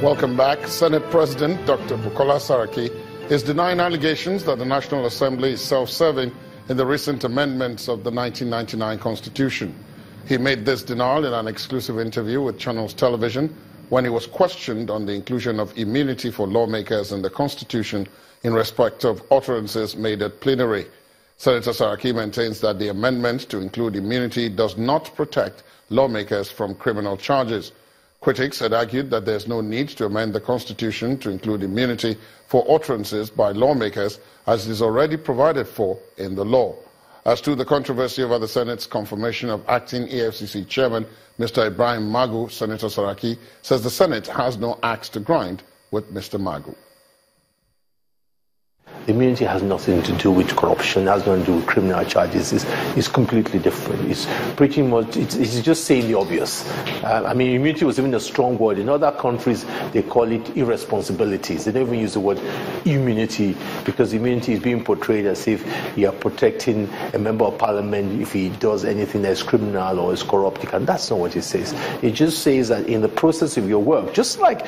Welcome back. Senate President Dr. Bukola Saraki is denying allegations that the National Assembly is self-serving in the recent amendments of the 1999 Constitution. He made this denial in an exclusive interview with Channels Television when he was questioned on the inclusion of immunity for lawmakers in the Constitution in respect of utterances made at plenary. Senator Saraki maintains that the amendment to include immunity does not protect lawmakers from criminal charges. Critics had argued that there is no need to amend the Constitution to include immunity for utterances by lawmakers, as it is already provided for in the law. As to the controversy over the Senate's confirmation of acting EFCC Chairman Mr. Ibrahim Magu, Senator Saraki says the Senate has no axe to grind with Mr. Magu. Immunity has nothing to do with corruption, has nothing to do with criminal charges. It's completely different. It's pretty much, it's just saying the obvious. I mean, immunity was even a strong word. In other countries, they call it irresponsibilities. They don't even use the word immunity, because immunity is being portrayed as if you are protecting a member of parliament if he does anything that is criminal or is corrupt. And that's not what it says. It just says that in the process of your work, just like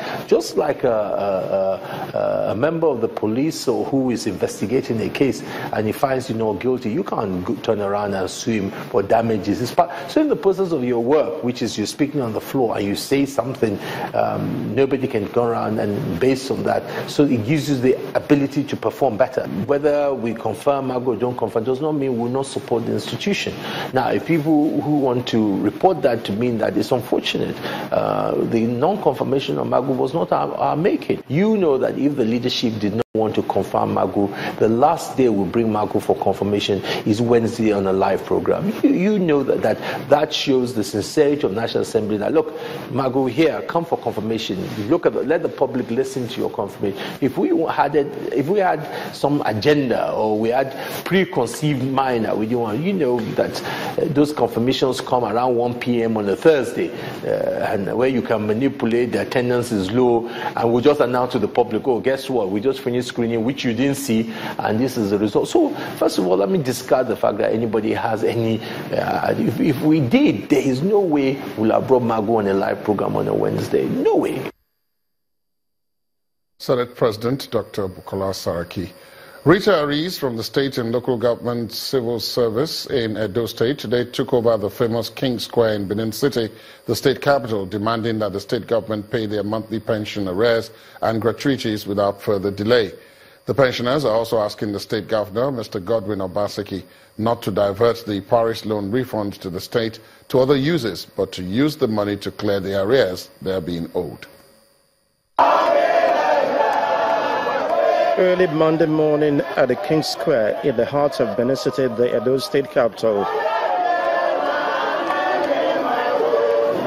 a member of the police or who is investigating a case and he finds you not guilty, you can't turn around and sue him for damages. So in the process of your work, which is you're speaking on the floor and you say something, nobody can go around and based on that, so it gives you the ability to perform better. Whether we confirm Magu or don't confirm does not mean we will not support the institution. Now, if people who want to report that to mean that it's unfortunate, the non-confirmation of Magu was not our making. You know that if the leadership did not want to confirm Magu, the last day we bring Magu for confirmation is Wednesday on a live program. You know that shows the sincerity of National Assembly that, look, Magu, here, come for confirmation. Look at let the public listen to your confirmation. If we had some agenda or we had preconceived mind that we didn't want, you know that those confirmations come around 1 p.m. on a Thursday, and where you can manipulate, the attendance is low, and we just announce to the public, oh, guess what, we just finished screening, which you didn't see, and this is the result. So first of all, let me discard the fact that anybody has any, if we did, there is no way we'll have brought Magu on a live program on a Wednesday. No way. Senate President Dr. Bukola Saraki. Retirees from the state and local government civil service in Edo State today took over the famous King Square in Benin City, the state capital, demanding that the state government pay their monthly pension arrears and gratuities without further delay. The pensioners are also asking the state governor, Mr. Godwin Obaseki, not to divert the parish loan refund to the state to other uses, but to use the money to clear the arrears they are being owed. Early Monday morning at the King Square in the heart of Benin City, the Edo State capital.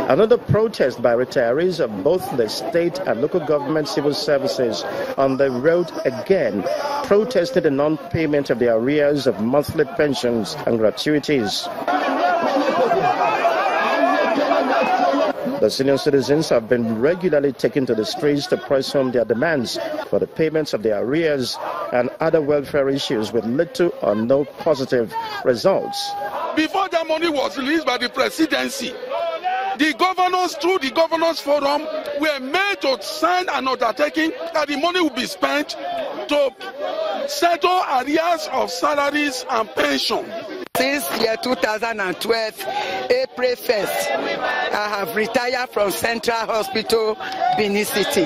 Another protest by retirees of both the state and local government civil services on the road again, protested the non-payment of the arrears of monthly pensions and gratuities. The senior citizens have been regularly taken to the streets to press home their demands for the payments of their arrears and other welfare issues with little or no positive results. Before that money was released by the presidency, the governors, through the governors forum, were made to sign an undertaking that the money will be spent to settle arrears of salaries and pension. Since year 2012, April 1st, I have retired from Central Hospital, Benin City.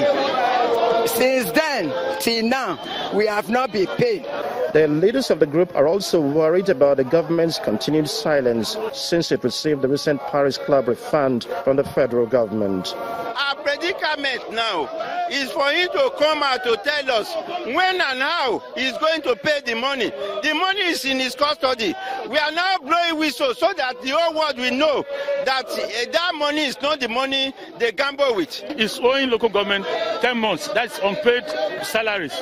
Since then, till now, we have not been paid. The leaders of the group are also worried about the government's continued silence since it received the recent Paris Club refund from the federal government. Our predicament now is for him to come out to tell us when and how he's going to pay the money. The money is in his custody. We are now blowing whistles so that the whole world will know that that money is not the money they gamble with. It's owing local government 10 months. That's unpaid salaries,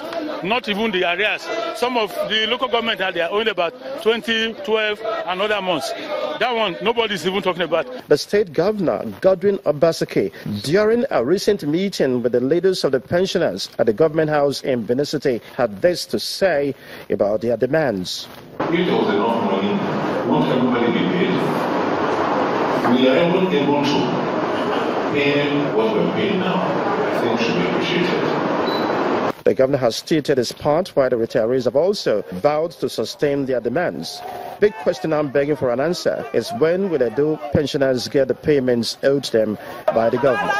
not even the arrears. Some of the local government they are owing about 20, 12, and other months. That one, nobody's even talking about. The state governor, Godwin Obaseki, during a recent meeting with the leaders of the pensioners at the government house in Benin City, had this to say about their demands. If there was enough money, won't everybody be paid? We are able to pay what we're paying now. I think should be appreciated. The governor has stated his part, while the retirees have also vowed to sustain their demands. Big question I'm begging for an answer is, when will the Edo pensioners get the payments owed them by the government?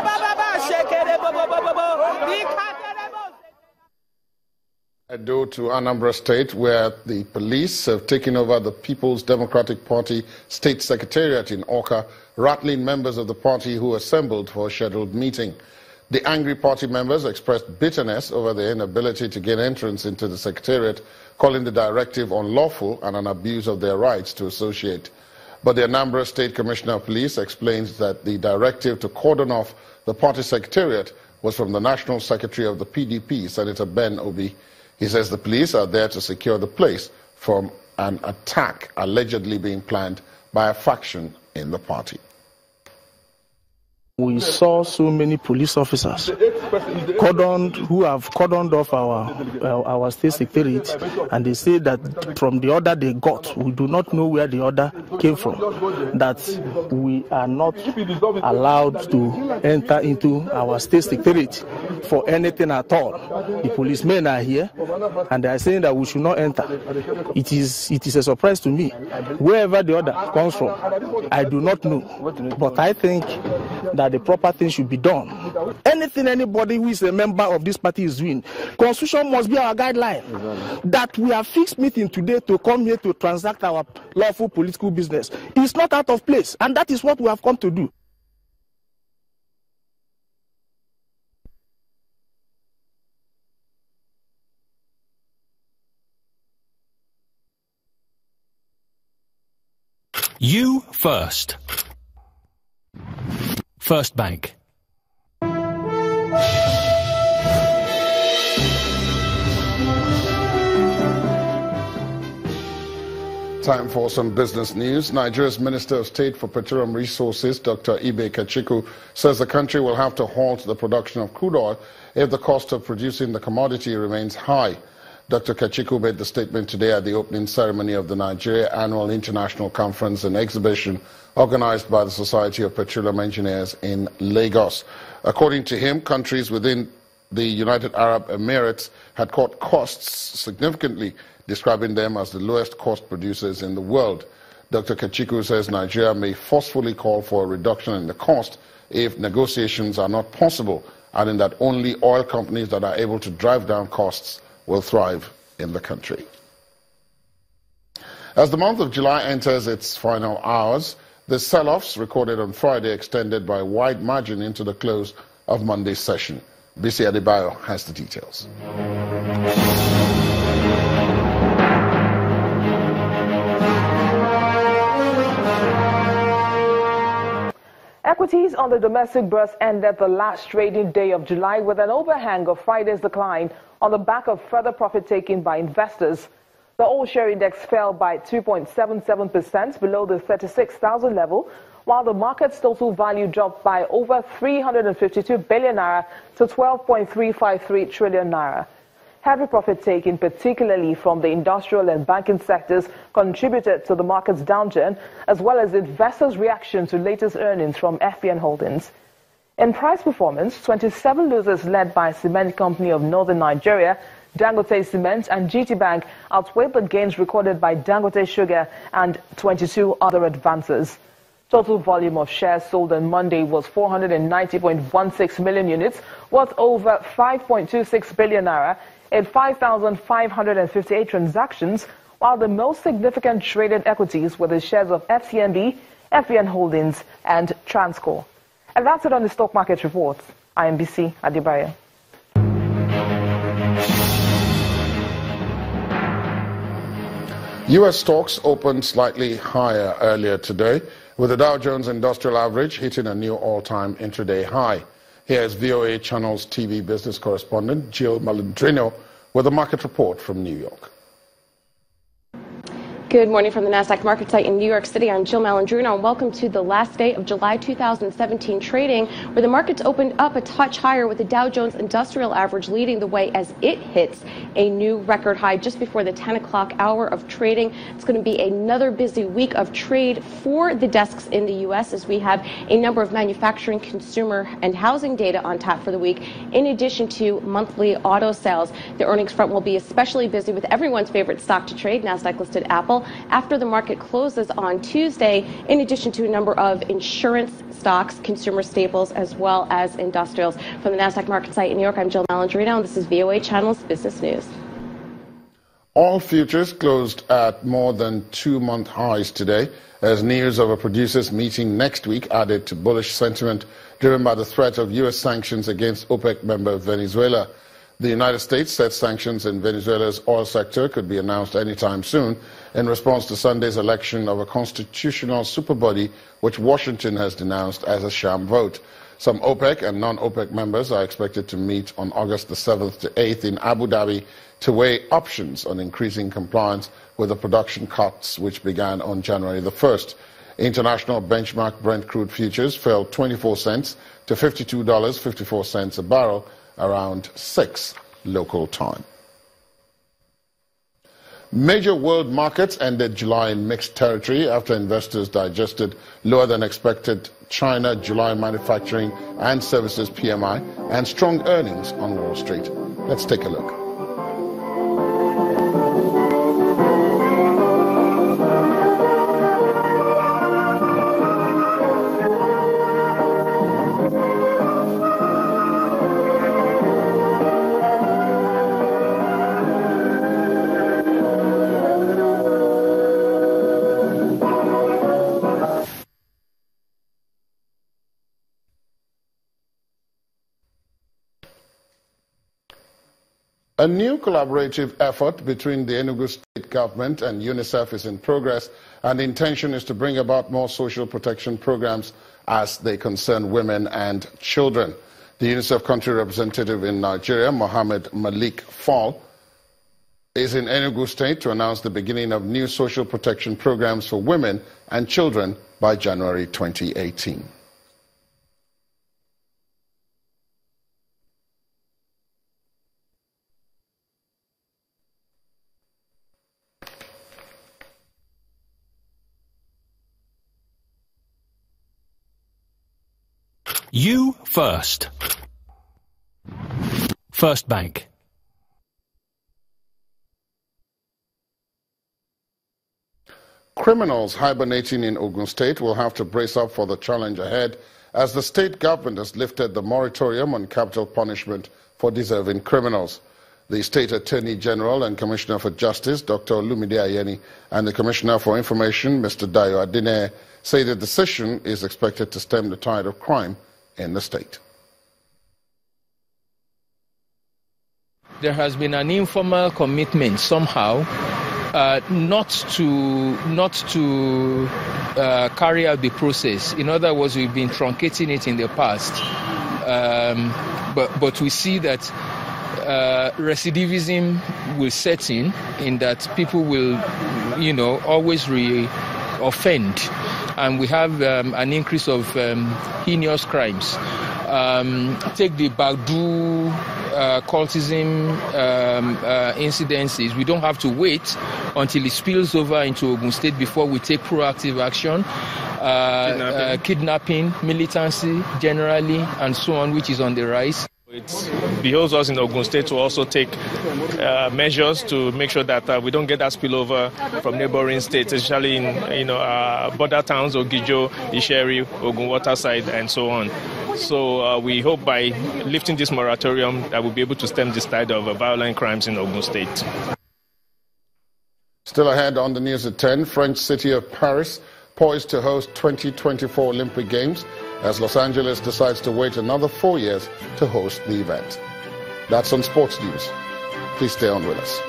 Edo to Anambra State, where the police have taken over the People's Democratic Party State Secretariat in Awka, rattling members of the party who assembled for a scheduled meeting. The angry party members expressed bitterness over the inability to gain entrance into the Secretariat, calling the directive unlawful and an abuse of their rights to associate. But the Anambra State Commissioner of Police explains that the directive to cordon off the party Secretariat was from the National Secretary of the PDP, Senator Ben Obi. He says the police are there to secure the place from an attack allegedly being planned by a faction in the party. We saw so many police officers who have cordoned off our state secretariat, and they say that from the order they got, we do not know where the order came from, that we are not allowed to enter into our state secretariat for anything at all. The policemen are here, and they are saying that we should not enter. It is a surprise to me. Wherever the order comes from, I do not know, but I think that the proper thing should be done. Anything anybody who is a member of this party is doing, Constitution must be our guideline. That we have fixed meeting today to come here to transact our lawful political business is not out of place, and that is what we have come to do. You first. First Bank. Time for some business news. Nigeria's Minister of State for Petroleum Resources, Dr. Ibe Kachiku, says the country will have to halt the production of crude oil if the cost of producing the commodity remains high. Dr. Kachiku made the statement today at the opening ceremony of the Nigeria Annual International Conference and Exhibition organized by the Society of Petroleum Engineers in Lagos. According to him, countries within the United Arab Emirates had cut costs significantly, describing them as the lowest cost producers in the world. Dr. Kachiku says Nigeria may forcefully call for a reduction in the cost if negotiations are not possible, adding that only oil companies that are able to drive down costs will thrive in the country. As the month of July enters its final hours, the sell-offs recorded on Friday extended by a wide margin into the close of Monday's session. Bisi Adebayo has the details. Equities on the domestic bourse ended the last trading day of July with an overhang of Friday's decline on the back of further profit taking by investors. The all-share index fell by 2.77% below the 36,000 level, while the market's total value dropped by over 352 billion naira to 12.353 trillion naira. Heavy profit taking, particularly from the industrial and banking sectors, contributed to the market's downturn, as well as investors' reaction to latest earnings from FBN Holdings. In price performance, 27 losers led by Cement Company of Northern Nigeria, Dangote Cement and GT Bank outweighed the gains recorded by Dangote Sugar and 22 other advances. Total volume of shares sold on Monday was 490.16 million units, worth over 5.26 billion naira in 5,558 transactions, while the most significant traded equities were the shares of FCMB, FBN Holdings and Transcorp. And that's it on the stock market reports. I am Bisi Adebayo. U.S. stocks opened slightly higher earlier today, with the Dow Jones Industrial Average hitting a new all-time intraday high. Here is VOA Channel's TV business correspondent Jill Malandrino with a market report from New York. Good morning from the NASDAQ market site in New York City. I'm Jill Malandrino, and welcome to the last day of July 2017 trading, where the markets opened up a touch higher with the Dow Jones Industrial Average leading the way as it hits a new record high just before the 10 o'clock hour of trading. It's going to be another busy week of trade for the desks in the U.S. as we have a number of manufacturing, consumer, and housing data on tap for the week, in addition to monthly auto sales. The earnings front will be especially busy with everyone's favorite stock to trade, NASDAQ-listed Apple, after the market closes on Tuesday, in addition to a number of insurance stocks, consumer staples, as well as industrials. From the NASDAQ market site in New York, I'm Jill Malandrino, and this is VOA Channel's Business News. All futures closed at more than 2-month highs today, as news of a producers' meeting next week added to bullish sentiment driven by the threat of U.S. sanctions against OPEC member Venezuela. The United States said sanctions in Venezuela's oil sector could be announced anytime soon in response to Sunday's election of a constitutional superbody, which Washington has denounced as a sham vote. Some OPEC and non-OPEC members are expected to meet on August the 7th to 8th in Abu Dhabi to weigh options on increasing compliance with the production cuts which began on January the 1st. International benchmark Brent crude futures fell 24 cents to $52.54 a barrel, around 6 local time. Major world markets ended July in mixed territory after investors digested lower than expected China July manufacturing and services PMI and strong earnings on Wall Street. Let's take a look. A new collaborative effort between the Enugu state government and UNICEF is in progress, and the intention is to bring about more social protection programs as they concern women and children. The UNICEF country representative in Nigeria, Mohammed Malik Fall, is in Enugu state to announce the beginning of new social protection programs for women and children by January 2018. You first. First Bank. Criminals hibernating in Ogun State will have to brace up for the challenge ahead as the state government has lifted the moratorium on capital punishment for deserving criminals. The State Attorney General and Commissioner for Justice, Dr. Olumide Ayeni, and the Commissioner for Information, Mr. Dayo Adine, say the decision is expected to stem the tide of crime in the state. There has been an informal commitment somehow not to carry out the process. In other words, we've been truncating it in the past, but we see that recidivism will set in that people will, always offend, and we have an increase of heinous crimes. Take the Bagdu cultism incidences. We don't have to wait until it spills over into Ogun State before we take proactive action. Kidnapping, militancy generally, and so on, which is on the rise. It behoves us in Ogun State to also take measures to make sure that we don't get that spillover from neighboring states, especially in border towns, Ogijo, Isheri, Ogun Waterside, and so on. So we hope by lifting this moratorium that we'll be able to stem this tide of violent crimes in Ogun State. Still ahead on the news at 10, French city of Paris poised to host 2024 Olympic Games as Los Angeles decides to wait another 4 years to host the event. That's on Sports News. Please stay on with us.